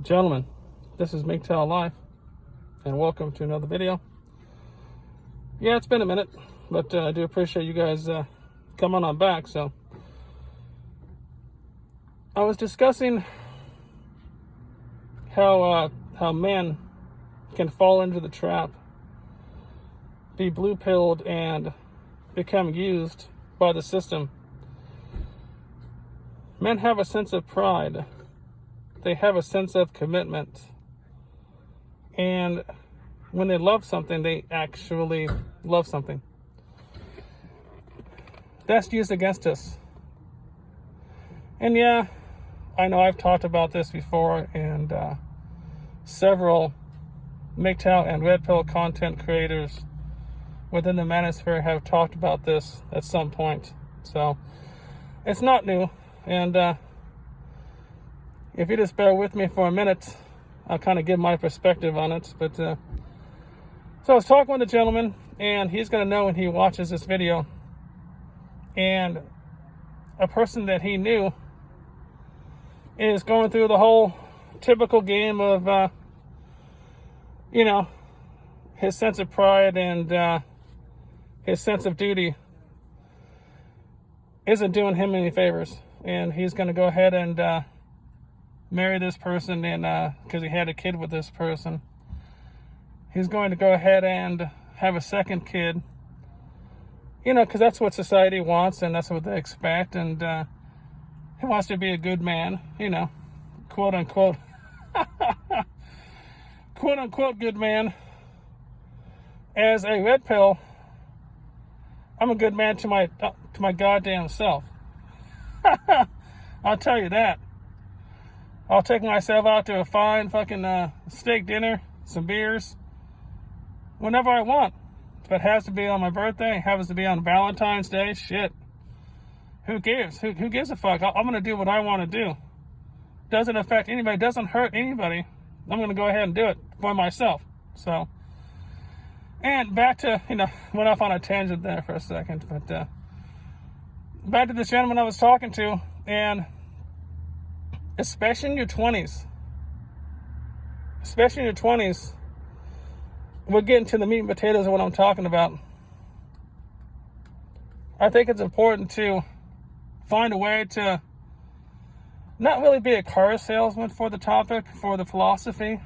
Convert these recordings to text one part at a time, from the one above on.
Gentlemen, this is MGTOW Life, and welcome to another video. Yeah, it's been a minute, but I do appreciate you guys coming on back. So, I was discussing how men can fall into the trap, be blue-pilled, and become used by the system. Men have a sense of pride. They have a sense of commitment. And when they love something, they actually love something. That's used against us. And yeah, I know I've talked about this before, and several MGTOW and Red Pill content creators within the Manosphere have talked about this at some point. So it's not new. And if you just bear with me for a minute, I'll kind of give my perspective on it. But so I was talking with a gentleman, and he's going to know when he watches this video. And a person that he knew is going through the whole typical game of, his sense of pride and his sense of duty isn't doing him any favors. And he's going to go ahead and marry this person, and because he had a kid with this person, he's going to go ahead and have a second kid, because that's what society wants and that's what they expect. And he wants to be a good man, quote unquote quote unquote good man. As a red pill, I'm a good man to my goddamn self. I'll tell you that. I'll take myself out to a fine fucking steak dinner, some beers, whenever I want. If it has to be on my birthday, it happens to be on Valentine's Day, shit. Who cares? Who gives a fuck? I'm going to do what I want to do. Doesn't affect anybody, doesn't hurt anybody. I'm going to go ahead and do it for myself. So, and back to, went off on a tangent there for a second, but back to this gentleman I was talking to, and especially in your 20s, we're getting to the meat and potatoes of what I'm talking about. I think it's important to find a way to not really be a car salesman for the topic, for the philosophy,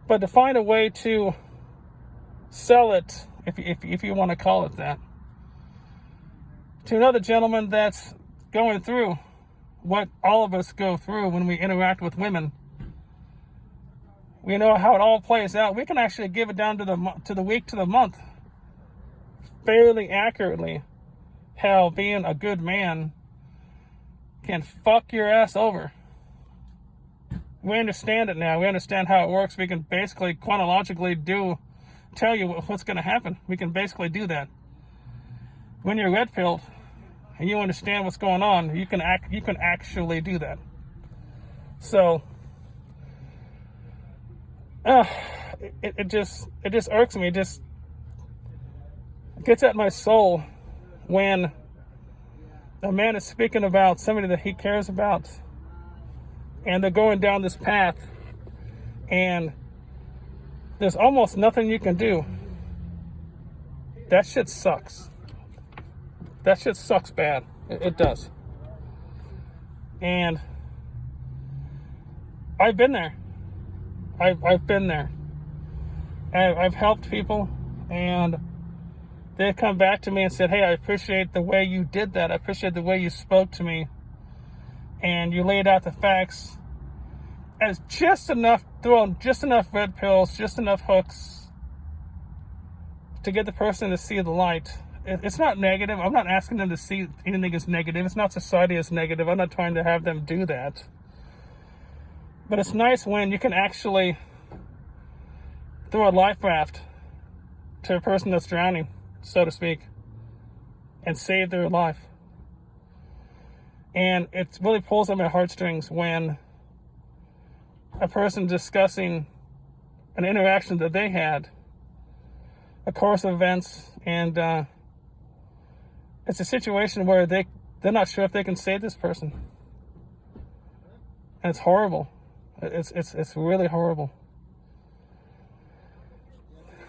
but to find a way to sell it, if you want to call it that, to another gentleman that's going through what all of us go through when we interact with women. We know how it all plays out. We can actually give it down to the week, to the month, fairly accurately, how being a good man can fuck your ass over. We understand it now. We understand how it works. We can basically chronologically tell you what's going to happen. We can basically do that. When you're red pilled and you understand what's going on, you can actually do that. So it just irks me. It just gets at my soul when a man is speaking about somebody that he cares about, and they're going down this path, and there's almost nothing you can do. That shit sucks. That shit sucks bad. It does. And I've been there. I've been there. I've helped people, and they've come back to me and said, hey, I appreciate the way you did that. I appreciate the way you spoke to me, and you laid out the facts as just enough red pills, just enough hooks to get the person to see the light. It's not negative. I'm not asking them to see anything as negative. It's not society as negative. I'm not trying to have them do that. But it's nice when you can actually throw a life raft to a person that's drowning, so to speak, and save their life. And it really pulls at my heartstrings when a person discussing an interaction that they had, a course of events, and it's a situation where they're not sure if they can save this person. And it's horrible. It's really horrible.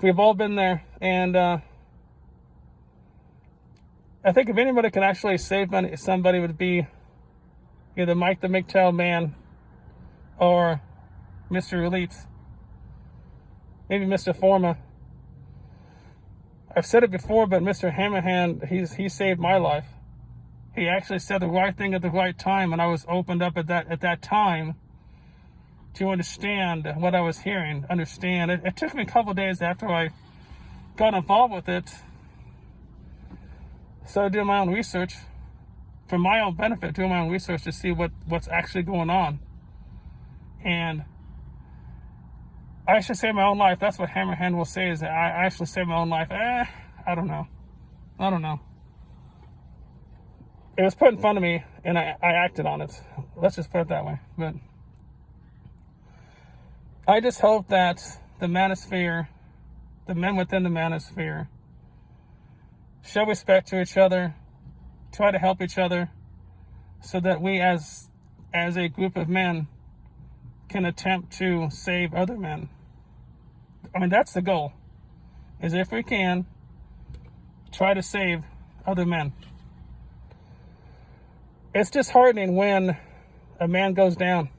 We've all been there, and I think if anybody can actually save money, somebody would be either Mike the MGTOW man or Mr. Elite, maybe Mr. Forma. I've said it before, but Mr. Hammerhand, he saved my life. He actually said the right thing at the right time, and I was opened up at that time to understand what I was hearing. It took me a couple of days after I got involved with it. So I did my own research for my own benefit, doing my own research to see what's actually going on. And I should save my own life. That's what Hammerhand will say, is that I actually saved my own life. I don't know. It was put in front of me, and I acted on it. Let's just put it that way. But I just hope that the Manosphere, the men within the Manosphere, show respect to each other, try to help each other, so that we as a group of men can attempt to save other men. I mean, that's the goal, is if we can, try to save other men. It's disheartening when a man goes down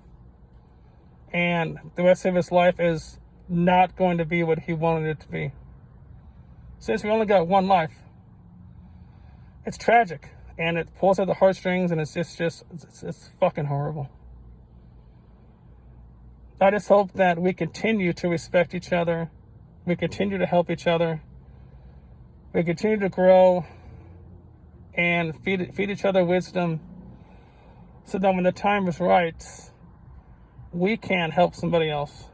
and the rest of his life is not going to be what he wanted it to be. Since we only got one life, it's tragic, and it pulls at the heartstrings, and it's fucking horrible. I just hope that we continue to respect each other, we continue to help each other, we continue to grow and feed each other wisdom, so that when the time is right, we can help somebody else.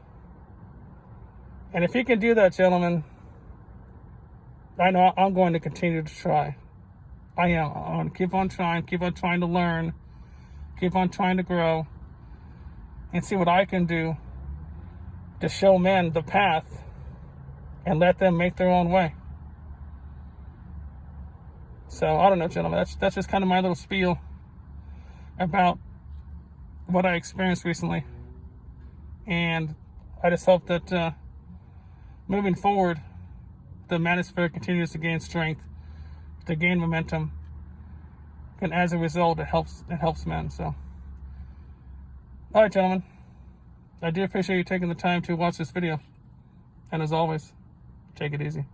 And if you can do that, gentlemen, I know I'm going to continue to try. I am. I'm going to keep on trying to learn, keep on trying to grow, and see what I can do to show men the path and let them make their own way. So, I don't know, gentlemen. That's just kind of my little spiel about what I experienced recently. And I just hope that moving forward, the Manosphere continues to gain strength, to gain momentum, and as a result, it helps men. So, all right, gentlemen, I do appreciate you taking the time to watch this video, and as always, take it easy.